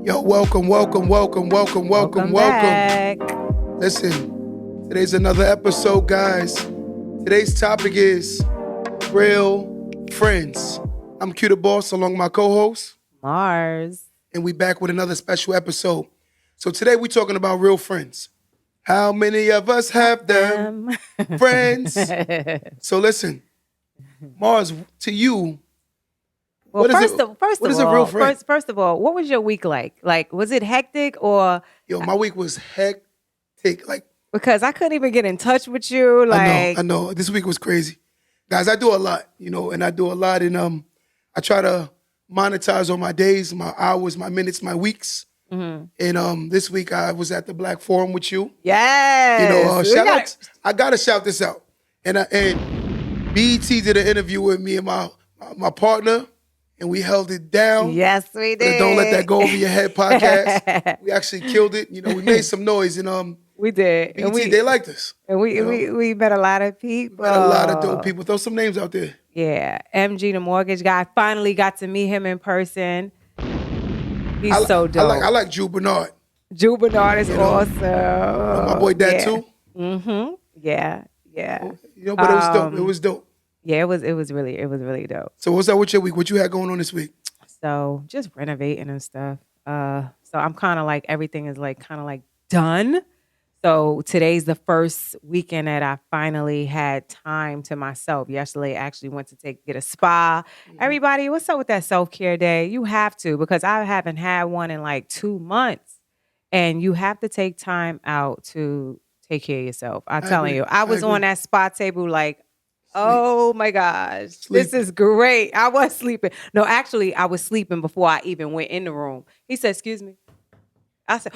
Yo, welcome. Welcome back. Listen, today's another episode, guys. Today's topic is real friends. I'm Q the Boss, along with my co-host. Mars. And we back with another special episode. So today we're talking about real friends. How many of us have them? Friends. So listen, Mars, to you, Well, what first is a real friend? First of all, what was your week like? Like, was it hectic or? Yo, my week was hectic. Because I couldn't even get in touch with you. I know. This week was crazy. Guys, I do a lot, and I do a lot. And I try to monetize on my days, my hours, my minutes, my weeks. Mm-hmm. And this week I was at the Black Forum with you. Yes. Shout out. I got to shout this out. And BET did an interview with me and my partner. And we held it down. Yes, we did. Don't Let That Go Over Your Head podcast. We actually killed it. We made some noise. And we did. BET, they liked us. And we met a lot of people. Met a lot of dope people. Throw some names out there. Yeah. MG, the mortgage guy. Finally got to meet him in person. He's so dope. I like Drew Bernard. Drew Bernard is awesome. My boy Dad too. Mm-hmm. Yeah. But it was dope. It was dope. Yeah, it was really dope. So what's up with your week? What you had going on this week? So just renovating and stuff. So I'm kind of like, everything is like kind of like done. So today's the first weekend that I finally had time to myself. Yesterday, I actually went to get a spa. Mm-hmm. Everybody, what's up with that self-care day? You have to, because I haven't had one in like 2 months. And you have to take time out to take care of yourself. I'm telling you. I was on that spa table like, oh my gosh, this is great. I was sleeping. No, actually, I was sleeping before I even went in the room. He said, excuse me. I said,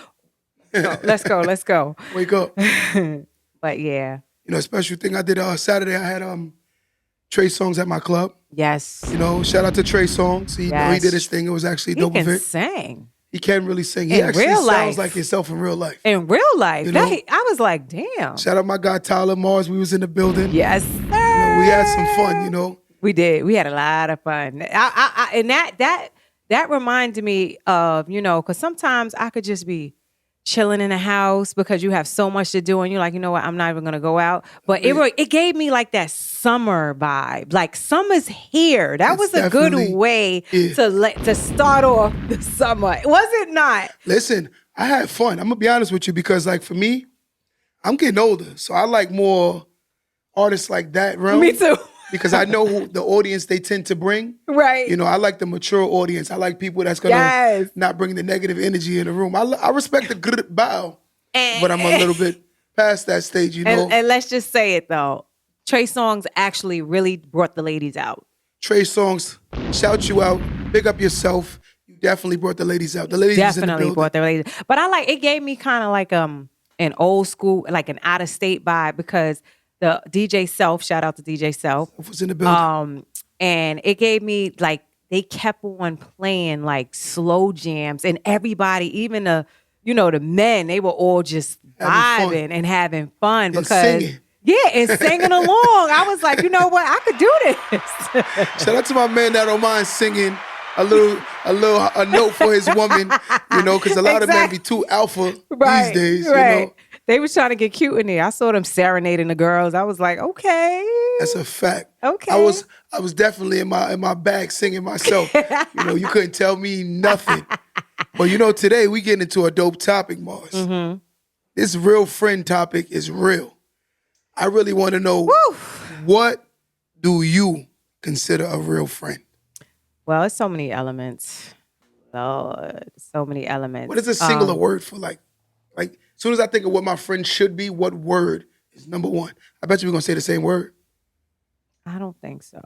no, let's go. Wake up. But yeah. A special thing I did Saturday, I had Trey Songz at my club. Yes. Shout out to Trey Songz. He did his thing. It was actually a dope event. He can sing. He can really sing. He actually sounds like himself in real life. In real life. I was like, damn. Shout out my guy Tyler Mars. We was in the building. Yes, sir. We had some fun, We did. We had a lot of fun. And that reminded me of, because sometimes I could just be chilling in the house because you have so much to do and you're like, you know what, I'm not even going to go out. But it gave me like that summer vibe. Like summer's here. That was a good way to start off the summer. Was it not? Listen, I had fun. I'm going to be honest with you because like for me, I'm getting older. So I like more artists like that realm. Me too. Because I know who the audience they tend to bring. Right. I like the mature audience. I like people that's going to not bring the negative energy in the room. I respect the good bow, but I'm a little bit past that stage, And let's just say it, though. Trey Songz actually really brought the ladies out. Trey Songz, shout you out. Big up yourself. You definitely brought the ladies out. The ladies definitely brought the ladies. But it gave me kind of like an old school, like an out of state vibe because the DJ Self, shout out to DJ Self, was in the building. And it gave me like they kept on playing like slow jams, and everybody, even the men, they were all just vibing and having fun because singing. And singing along. I was like, you know what, I could do this. Shout out to my man that don't mind singing a note for his woman, because a lot of men be too alpha these days, Right. They was trying to get cute in there. I saw them serenading the girls. I was like, okay. That's a fact. Okay. I was definitely in my bag singing myself. You couldn't tell me nothing. But today we getting into a dope topic, Mars. Mm-hmm. This real friend topic is real. I really want to know, what do you consider a real friend? Well, it's so many elements. So many elements. What is a singular word for like as soon as I think of what my friend should be, what word is number one? I bet you we're going to say the same word. I don't think so.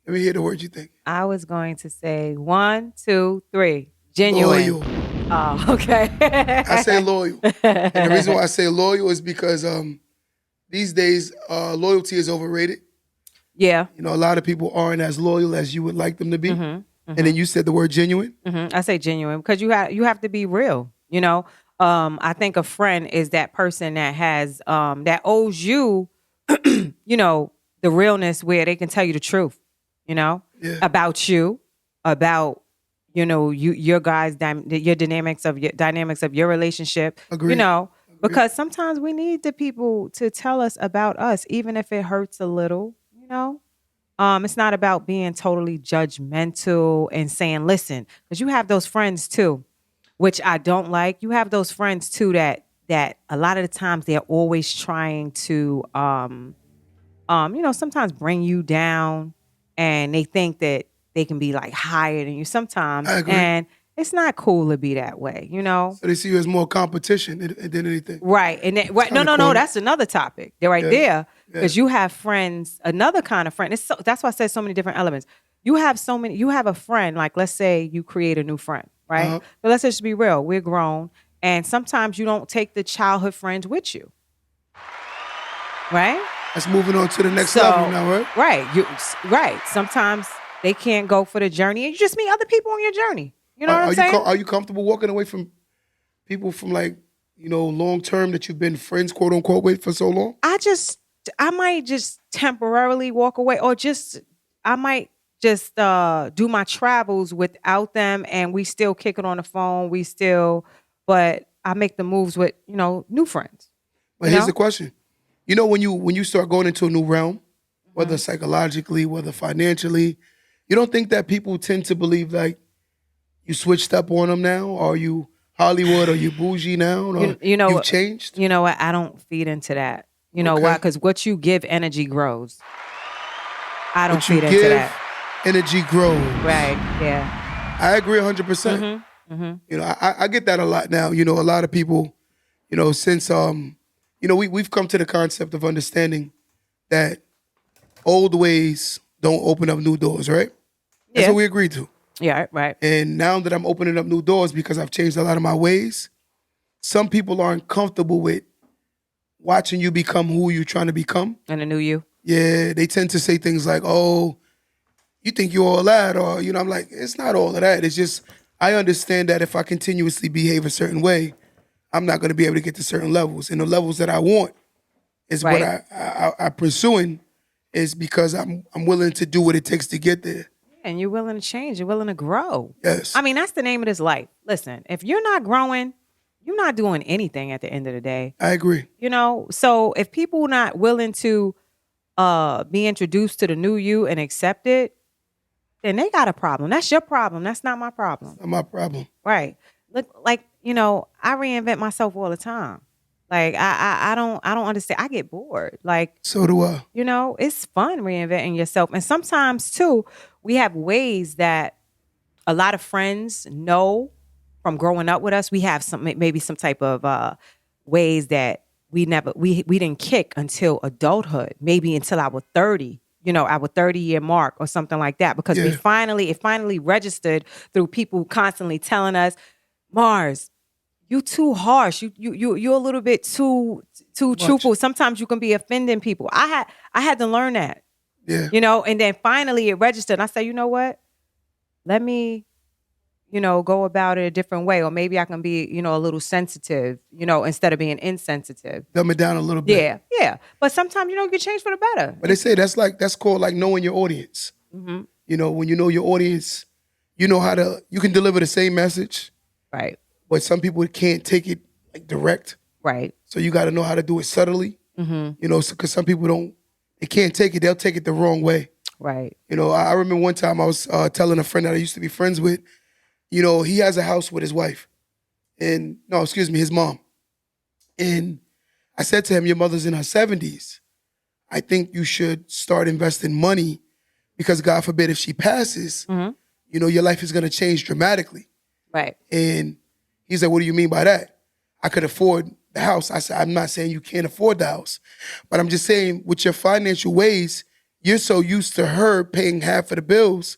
Let me hear the word you think. I was going to say 1, 2, 3. Genuine. Loyal. Oh, okay. I say loyal. And the reason why I say loyal is because these days loyalty is overrated. Yeah. A lot of people aren't as loyal as you would like them to be. Mm-hmm, mm-hmm. And then you said the word genuine. Mm-hmm. I say genuine because you have to be real, I think a friend is that person that has that owes you, the realness where they can tell you the truth, about you, about your guys, your dynamics of your relationship, Agreed. because sometimes we need the people to tell us about us, even if it hurts a little, it's not about being totally judgmental and saying, listen, because you have those friends too, which I don't like. You have those friends too that a lot of the times they're always trying to sometimes bring you down, and they think that they can be like higher than you sometimes. I agree. And it's not cool to be that way, So they see you as more competition than anything. Right. And no, that's another topic. They're right there. Because you have friends, another kind of friend. That's why I said so many different elements. You have a friend, like let's say you create a new friend, right? Uh-huh. But let's just be real. We're grown. And sometimes you don't take the childhood friends with you. Right? That's moving on to the next level now, right? Right. Sometimes they can't go for the journey, and you just meet other people on your journny. You know what I'm saying? Are you comfortable walking away from people from long term that you've been friends, quote unquote, with for so long? I might just temporarily walk away, or I might just do my travels without them, and we still kick it on the phone. But I make the moves with new friends. But here's the question: when you start going into a new realm, whether psychologically, whether financially, you don't think that people tend to believe like you switched up on them now? Are you Hollywood? Are you bougie now? Or you've changed? You know what? I don't feed into that. You know why? Because what you give, energy grows. I don't feed into that. Energy grows. Right. Yeah. I agree 100%. I get that a lot now. A lot of people, since we've come to the concept of understanding that old ways don't open up new doors, right? That's what we agreed to. Yeah, right. And now that I'm opening up new doors because I've changed a lot of my ways, some people aren't comfortable with watching you become who you're trying to become. And a new you. Yeah, they tend to say things like, oh, you think you're all that? Or, I'm like, it's not all of that. It's just, I understand that if I continuously behave a certain way, I'm not going to be able to get to certain levels. And the levels that I want is what I'm pursuing, is because I'm willing to do what it takes to get there. And you're willing to change. You're willing to grow. Yes. I mean, that's the name of this life. Listen, if you're not growing, you're not doing anything at the end of the day. I agree. So if people not willing to be introduced to the new you and accept it, then they got a problem. That's your problem. That's not my problem. Not my problem. Right. Look, like, I reinvent myself all the time. Like, I don't understand. I get bored. Like, so do I. It's fun reinventing yourself. And sometimes too, we have ways that a lot of friends know from growing up with us. We have maybe some type of ways that we didn't kick until adulthood, maybe until our 30, our 30-year mark or something like that. Because it finally registered through people constantly telling us, Mars, you too harsh. You're a little bit too truthful. Sometimes you can be offending people. I had to learn that. Yeah. And then finally it registered. And I said, you know what? Let me, go about it a different way. Or maybe I can be, a little sensitive, instead of being insensitive. Dumb it down a little bit. Yeah. But sometimes, you get change for the better. But they say that's called like knowing your audience. Mm-hmm. When you know your audience, you can deliver the same message. Right. But some people can't take it like direct. Right. So you got to know how to do it subtly. Mm-hmm. Because some people they can't take it. They'll take it the wrong way. Right. I remember one time I was telling a friend that I used to be friends with, he has a house with his wife. His mom. And I said to him, your mother's in her 70s. I think you should start investing money because God forbid if she passes, your life is going to change dramatically. Right. And he said, what do you mean by that? I could afford the house. I said, I'm not saying you can't afford the house, but I'm just saying with your financial ways, you're so used to her paying half of the bills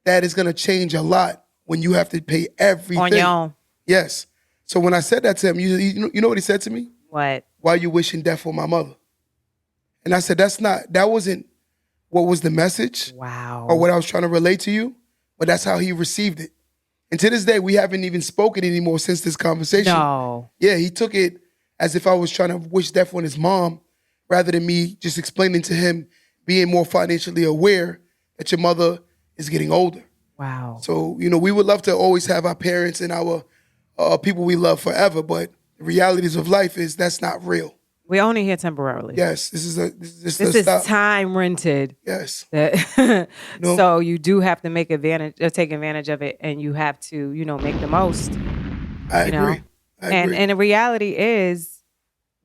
that it's going to change a lot when you have to pay everything. On your own. Yes. So when I said that to him, you know what he said to me? What? Why are you wishing death on my mother? And I said, that wasn't what was the message. Wow. Or what I was trying to relate to you, but that's how he received it. And to this day, we haven't even spoken anymore since this conversation. No. Yeah, he took it as if I was trying to wish death on his mom rather than me just explaining to him being more financially aware that your mother is getting older. Wow. So, we would love to always have our parents and our people we love forever, but the realities of life is that's not real. We're only here temporarily. Yes, this is just This a is stop. time rented. Yes. So you do have to take advantage of it, and you have to, make the most. I agree. And the reality is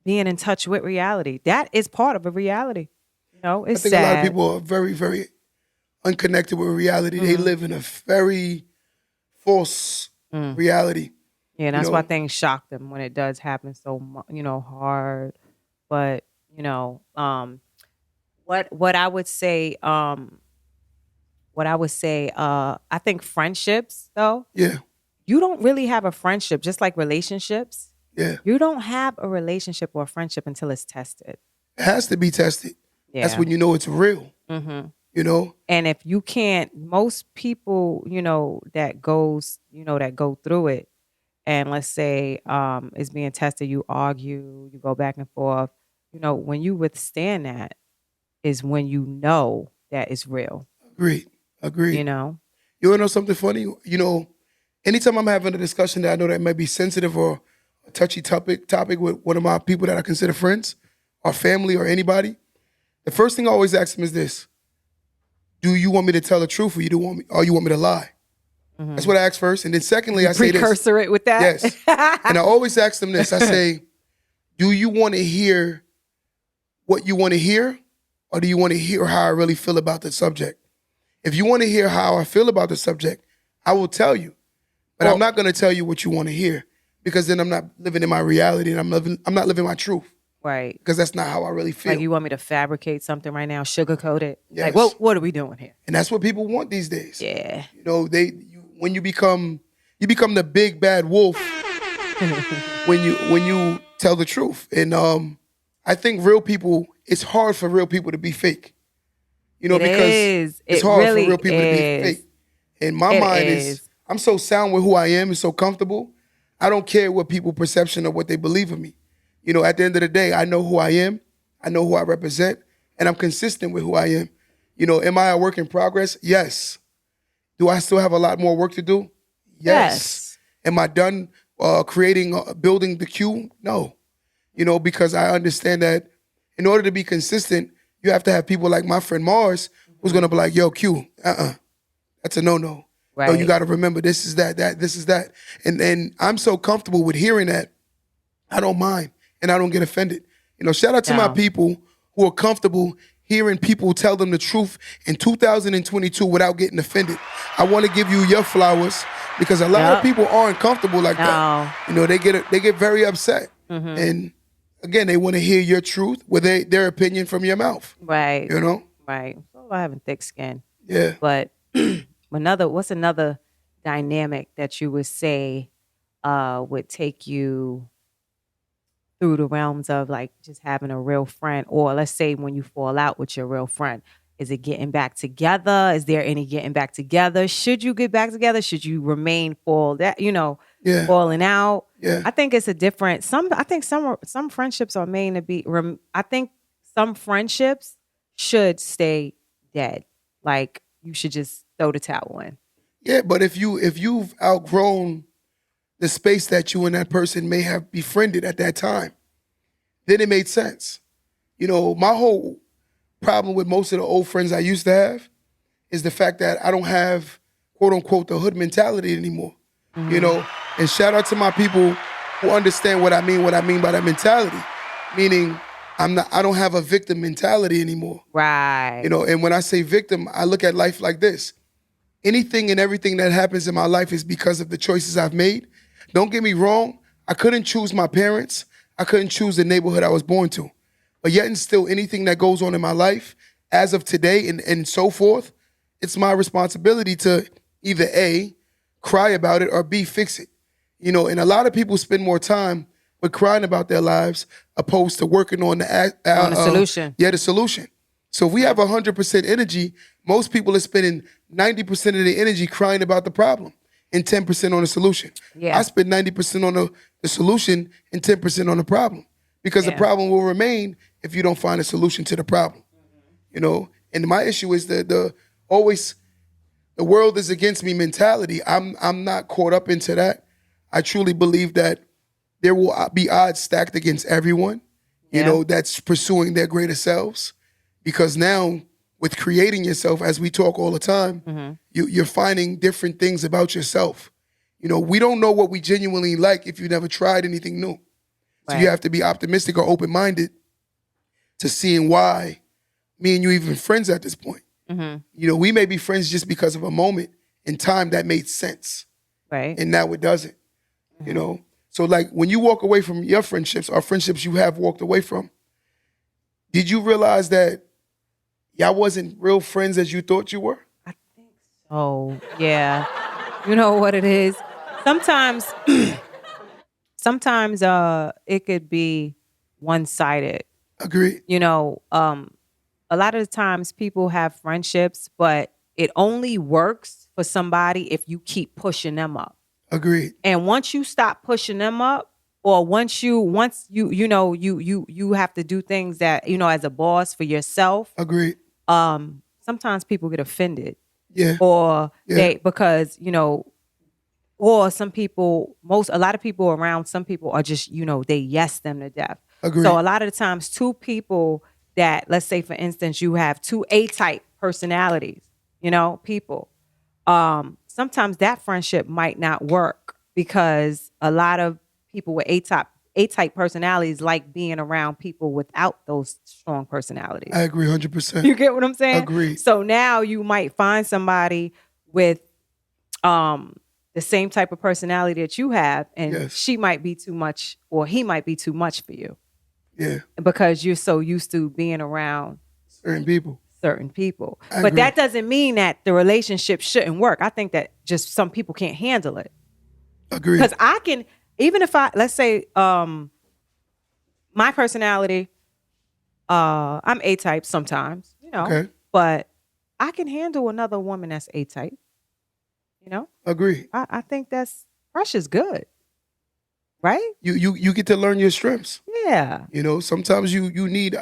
being in touch with reality. That is part of a reality. It's I think sad. a lot of people are very, very unconnected with reality. They live in a very false reality. Yeah, and that's why things shock them when it does happen so hard. But what I would say, I think friendships though. Yeah. You don't really have a friendship, just like relationships. Yeah. You don't have a relationship or a friendship until it's tested. It has to be tested. Yeah. That's when you know it's real. Mm-hmm. And if you can't, most people, that go through it, and let's say it's being tested, you argue, you go back and forth. When you withstand that is when you know that it's real. Agreed. You want to know something funny? Anytime I'm having a discussion that I know that might be sensitive or a touchy topic with one of my people that I consider friends or family or anybody, the first thing I always ask them is this: do you want me to tell the truth, or you want me to lie? Mm-hmm. That's what I ask first. And then secondly, I say this. Precursor it with that? Yes. And I always ask them this. I say, do you want to hear what you want to hear, or do you want to hear how I really feel about the subject? If you want to hear how I feel about the subject, I will tell you. But I'm not going to tell you what you want to hear, because then I'm not living in my reality, and I'm not living my truth. Right. Because that's not how I really feel. Like, you want me to fabricate something right now, sugarcoat it? Yes. Like, what are we doing here? And that's what people want these days. Yeah. When you become the big bad wolf when you tell the truth. And I think it's hard for real people to be fake. Because it's hard for real people to be fake. And my mind is, I'm so sound with who I am and so comfortable. I don't care what people's perception of what they believe of me. At the end of the day, I know who I am. I know who I represent. And I'm consistent with who I am. Am I a work in progress? Yes. Do I still have a lot more work to do? Yes. Am I done building the queue? No. Because I understand that in order to be consistent, you have to have people like my friend Mars, who's going to be like, yo, Q, that's a no-no. Right. No, you got to remember, this is that, this is that. And I'm so comfortable with hearing that, I don't mind, and I don't get offended. Shout out to my people who are comfortable hearing people tell them the truth in 2022 without getting offended. I want to give you your flowers, because a lot of people aren't comfortable like that. They get very upset. Mm-hmm. And again, they want to hear your truth with their opinion from your mouth. Right. Right. So I having thick skin. Yeah. But what's another dynamic that you would say would take you through the realms of like just having a real friend? Or let's say when you fall out with your real friend, is it getting back together? Is there any getting back together? Should you get back together? Should you remain falling out? Yeah. I think it's a different, I think some friendships are made to be, I think some friendships should stay dead. Like, you should just throw the towel in. Yeah, but if you've outgrown the space that you and that person may have befriended at that time, then it made sense. My whole problem with most of the old friends I used to have is the fact that I don't have, quote unquote, the hood mentality anymore. Mm-hmm. And shout out to my people who understand what I mean by that mentality. Meaning, I don't have a victim mentality anymore. Right. And when I say victim, I look at life like this. Anything and everything that happens in my life is because of the choices I've made. Don't get me wrong, I couldn't choose my parents. I couldn't choose the neighborhood I was born to. But yet and still, anything that goes on in my life, as of today and so forth, it's my responsibility to either A, cry about it, or B, fix it. And a lot of people spend more time with crying about their lives opposed to working on the solution. The solution. So if we have 100% energy, most people are spending 90% of the energy crying about the problem and 10% on the solution. Yeah. I spend 90% on the solution and 10% on the problem, because the problem will remain if you don't find a solution to the problem. And my issue is the always the world is against me mentality. I'm not caught up into that. I truly believe that there will be odds stacked against everyone, that's pursuing their greater selves. Because now, with creating yourself, as we talk all the time, you're finding different things about yourself. We don't know what we genuinely like if you never tried anything new. So you have to be optimistic or open-minded to seeing why me and you even friends at this point. We may be friends just because of a moment in time that made sense. Right. And now it doesn't, So like when you walk away from your friendships or friendships you have walked away from, did you realize that y'all wasn't real friends as you thought you were? I think so. Yeah. You know what it is? Sometimes it could be one-sided. Agreed. A lot of the times people have friendships, but it only works for somebody if you keep pushing them up. Agreed. And once you stop pushing them up, or once you have to do things that, as a boss for yourself. Agreed. Sometimes people get offended. Yeah. Or because, or a lot of people around, some people are just, they yes them to death. Agreed. So a lot of the times two people that, let's say for instance, you have two A-type personalities, people, sometimes that friendship might not work because a lot of people with A-type personalities like being around people without those strong personalities. I agree 100%. You get what I'm saying? Agreed. So now you might find somebody with the same type of personality that you have, and she might be too much, or he might be too much for you. Yeah. Because you're so used to being around certain people. But that doesn't mean that the relationship shouldn't work. I think that just some people can't handle it. Agreed. Because I can, even if let's say, my personality, I'm A-type sometimes, Okay. but I can handle another woman that's A-type, Agreed. I think that's fresh is good. Right? You get to learn your strengths. Yeah. Sometimes you need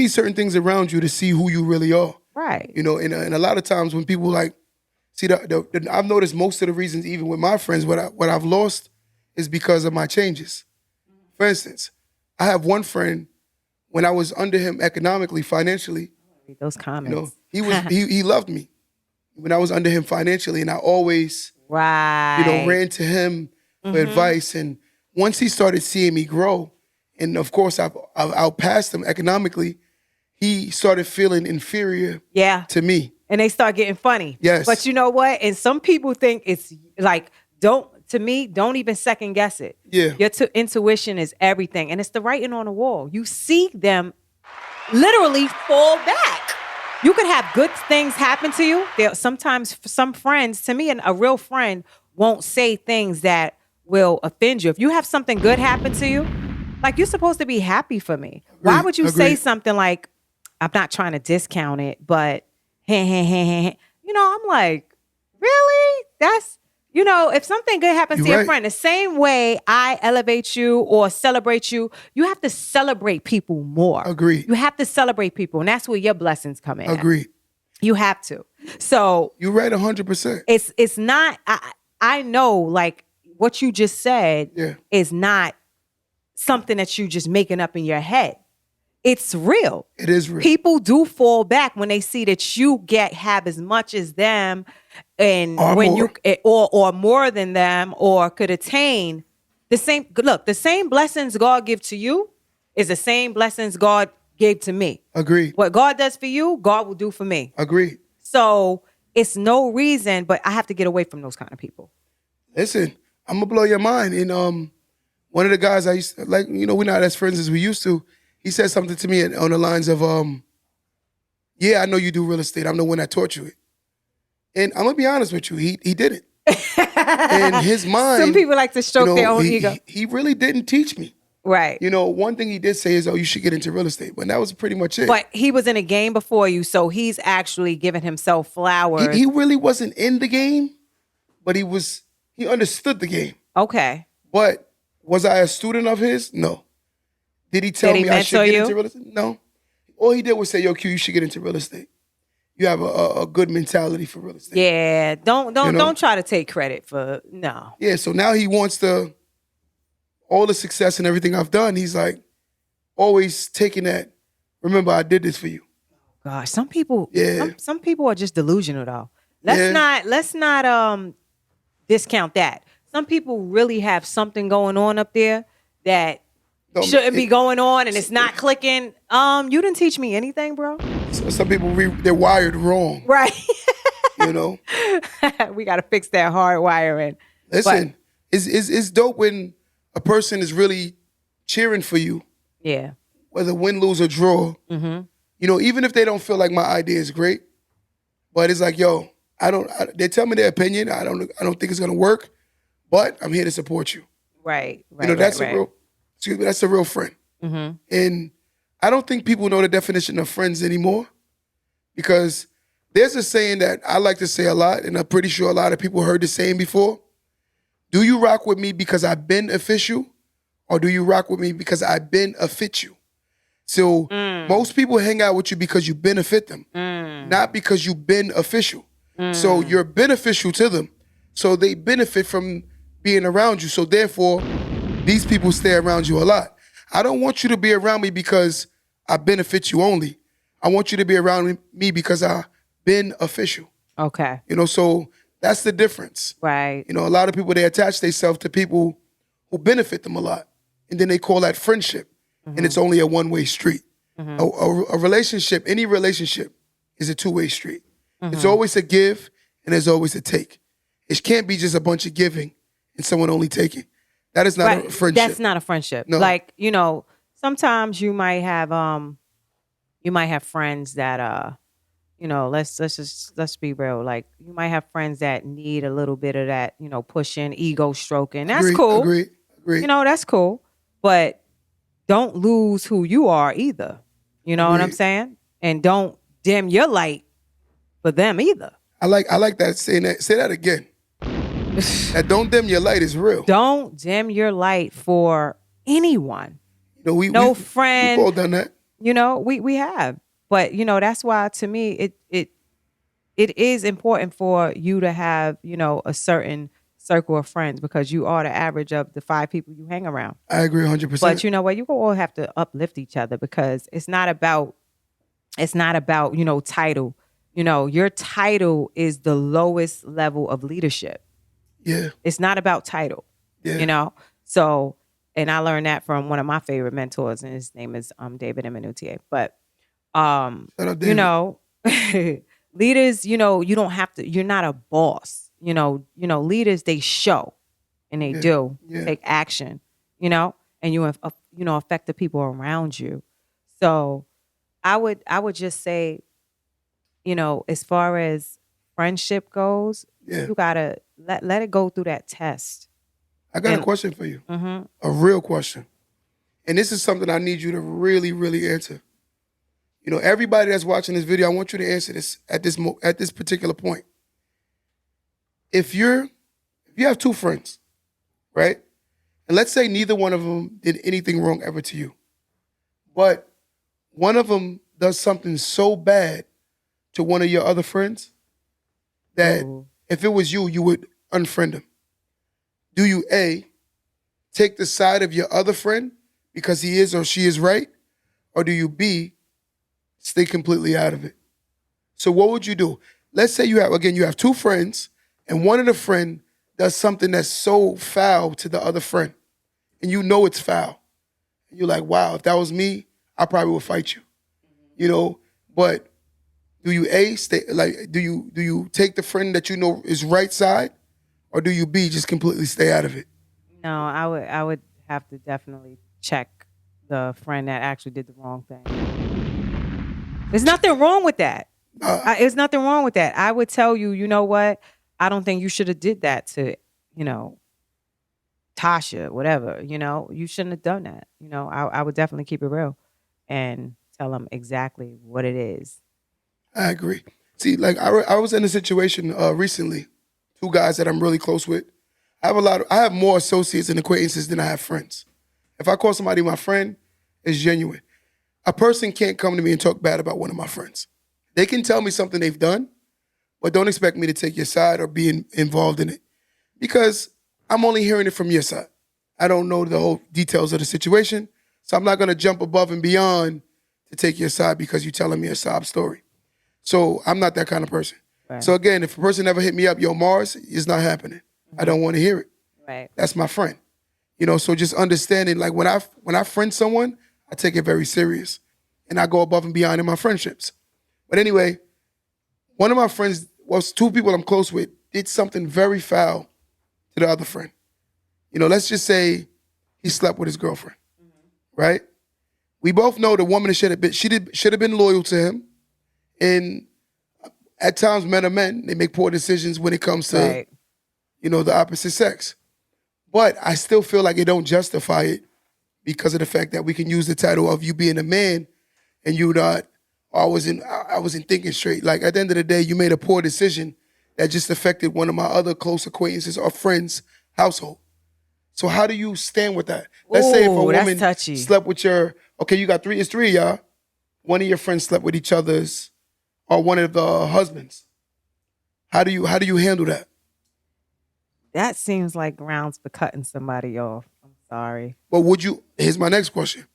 certain things around you to see who you really are. Right. And a lot of times when people see I've noticed most of the reasons, even with my friends, what I've lost is because of my changes. For instance, I have one friend, when I was under him economically, financially. Read those comments. He loved me when I was under him financially, and I always ran to him for advice. And once he started seeing me grow, and of course I've outpassed him economically, he started feeling inferior to me. And they start getting funny. Yes. But you know what? And some people think it's like, don't even second guess it. Yeah. Your intuition is everything. And it's the writing on the wall. You see them literally fall back. You could have good things happen to you. Sometimes some friends, to me, and a real friend won't say things that will offend you. If you have something good happen to you, like, you're supposed to be happy for me. Why would you say something like, I'm not trying to discount it, but I'm like, really? That's, if something good happens to your friend, the same way I elevate you or celebrate you, you have to celebrate people more. Agreed. You have to celebrate people. And that's where your blessings come in. Agreed. You have to. So you're right 100%. It's not, I know, like, what you just said is not something that you just making up in your head. It's real. It is real. People do fall back when they see that you have as much as them, and or when more. or more than them, or could attain the same. Look, the same blessings God give to you is the same blessings God gave to me. Agreed. What God does for you, God will do for me. Agreed. So it's no reason, but I have to get away from those kind of people. Listen, I'm gonna blow your mind. And one of the guys I used to, we're not as friends as we used to. He said something to me on the lines of, I know you do real estate. I'm the one that taught you it. And I'm going to be honest with you, he didn't. In his mind. Some people like to stroke their own ego. He really didn't teach me. Right. One thing he did say is, you should get into real estate. But that was pretty much it. But he was in a game before you, so he's actually giving himself flowers. He really wasn't in the game, but he understood the game. Okay. But was I a student of his? No. Did he tell me I should get into real estate? No. All he did was say, Q, you should get into real estate. you have a good mentality for real estate. Yeah, don't try to take credit for no. Yeah, so now he wants all the success and everything I've done. He's like always taking that. Remember, I did this for you. Gosh, some people, Yeah. some people are just delusional though. Let's not discount that. Some people really have something going on up there that shouldn't be going on, and it's not clicking. You didn't teach me anything, bro. So some people they're wired wrong, right? You know, we got to fix that hard wiring. Listen, it's dope when a person is really cheering for you. Yeah. Whether win, lose, or draw. Mm-hmm. You know, even if they don't feel like my idea is great, but it's like, yo, they tell me their opinion. I don't think it's gonna work, but I'm here to support you. Right. You know, that's a real friend. Mm-hmm. And I don't think people know the definition of friends anymore, because there's a saying that I like to say a lot, and I'm pretty sure a lot of people heard the saying before. Do you rock with me because I've been official, or do you rock with me because I've been a fit you? So most people hang out with you because you benefit them, not because you've been official. So you're beneficial to them. So they benefit from being around you. So therefore, these people stay around you a lot. I don't want you to be around me because I benefit you only. I want you to be around me because I've been official. Okay. You know, so that's the difference. Right. You know, a lot of people, they attach themselves to people who benefit them a lot. And then they call that friendship. And it's only a one-way street. A relationship, any relationship, is a two-way street. It's always a give and there's always a take. It can't be just a bunch of giving and someone only taking. That is not a friendship. That's not a friendship. No. Like, you know, sometimes you might have friends that you know, let's be real. Like, you might have friends that need a little bit of that, you know, pushing, ego stroking. That's cool. Agree. You know, that's cool. But don't lose who you are either. You know what I'm saying? And don't dim your light for them either. I like that saying that. Say that again. That don't dim your light is real. Don't dim your light for anyone. You know, no friend. We've all done that. You know, we have. But, you know, that's why to me it is important for you to have, you know, a certain circle of friends, because you are the average of the 5 people you hang around. I agree 100%. But you know what? You all have to uplift each other, because it's not about, you know, title. You know, your title is the lowest level of leadership. Yeah. It's not about title. Yeah. You know? So, and I learned that from one of my favorite mentors, and his name is David Minutier. But you know, leaders, you know, you don't have to, you're not a boss. You know, leaders, they show and they take action, you know, and you affect the people around you. So I would just say, you know, as far as friendship goes, you gotta let it go through that test. I got a question for you. Mm-hmm. A real question. And this is something I need you to really, really answer. You know, everybody that's watching this video, I want you to answer this at this particular point. If you have 2 friends, right? And let's say neither one of them did anything wrong ever to you, but one of them does something so bad to one of your other friends that if it was you, you would unfriend him. Do you A, take the side of your other friend because he is or she is right? Or do you B, stay completely out of it? So what would you do? Let's say you have 2 friends, and one of the friend does something that's so foul to the other friend, and you know it's foul. And you're like, wow, if that was me, I probably would fight you. You know, but do you A, do you take the friend that you know is right side, or do you B, just completely stay out of it? No, I would have to definitely check the friend that actually did the wrong thing. There's nothing wrong with that. There's nothing wrong with that. I would tell you, you know what? I don't think you should have did that to, you know, Tasha, whatever. You know, you shouldn't have done that. You know, I would definitely keep it real and tell them exactly what it is. I agree. See, like I was in a situation recently, 2 guys that I'm really close with. I have more associates and acquaintances than I have friends. If I call somebody my friend, it's genuine. A person can't come to me and talk bad about one of my friends. They can tell me something they've done, but don't expect me to take your side or be involved in it because I'm only hearing it from your side. I don't know the whole details of the situation, so I'm not going to jump above and beyond to take your side because you're telling me a sob story. So I'm not that kind of person. Right. So again, if a person ever hit me up, yo, Mars, it's not happening. I don't want to hear it. Right. That's my friend. So just understanding, like when I friend someone, I take it very serious. And I go above and beyond in my friendships. But anyway, one of my friends, two people I'm close with, did something very foul to the other friend. Let's just say he slept with his girlfriend, right? We both know the woman should have been loyal to him. And at times, men are men. They make poor decisions when it comes to, Right. The opposite sex. But I still feel like it don't justify it because of the fact that we can use the title of you being a man and you not, I wasn't thinking straight. Like at the end of the day, you made a poor decision that just affected one of my other close acquaintances or friends' household. So how do you stand with that? Let's say if a Ooh, that's woman touchy. slept with you got three, it's three of y'all. One of your friends slept with each other's or one of the husbands. How do you handle that? That seems like grounds for cutting somebody off. I'm sorry. But here's my next question.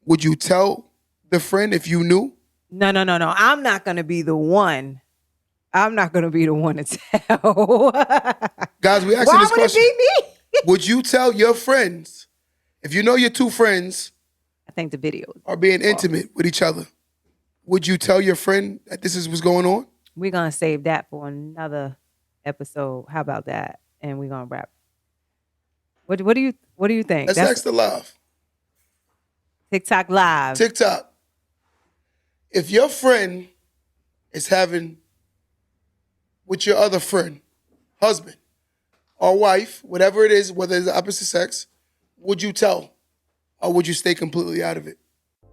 Would you tell the friend if you knew? No. I'm not going to be the one. I'm not going to be the one to tell. Guys, we asking Why this would question. it be me? Would you tell your friends, if you know your two friends I think the video. are being intimate with each other, would you tell your friend that this is what's going on? We're going to save that for another episode. How about that? And we're going to wrap. What do you think? Let's ask the live. TikTok live. TikTok. If your friend is having with your other friend, husband or wife, whatever it is, whether it's the opposite sex, would you tell or would you stay completely out of it?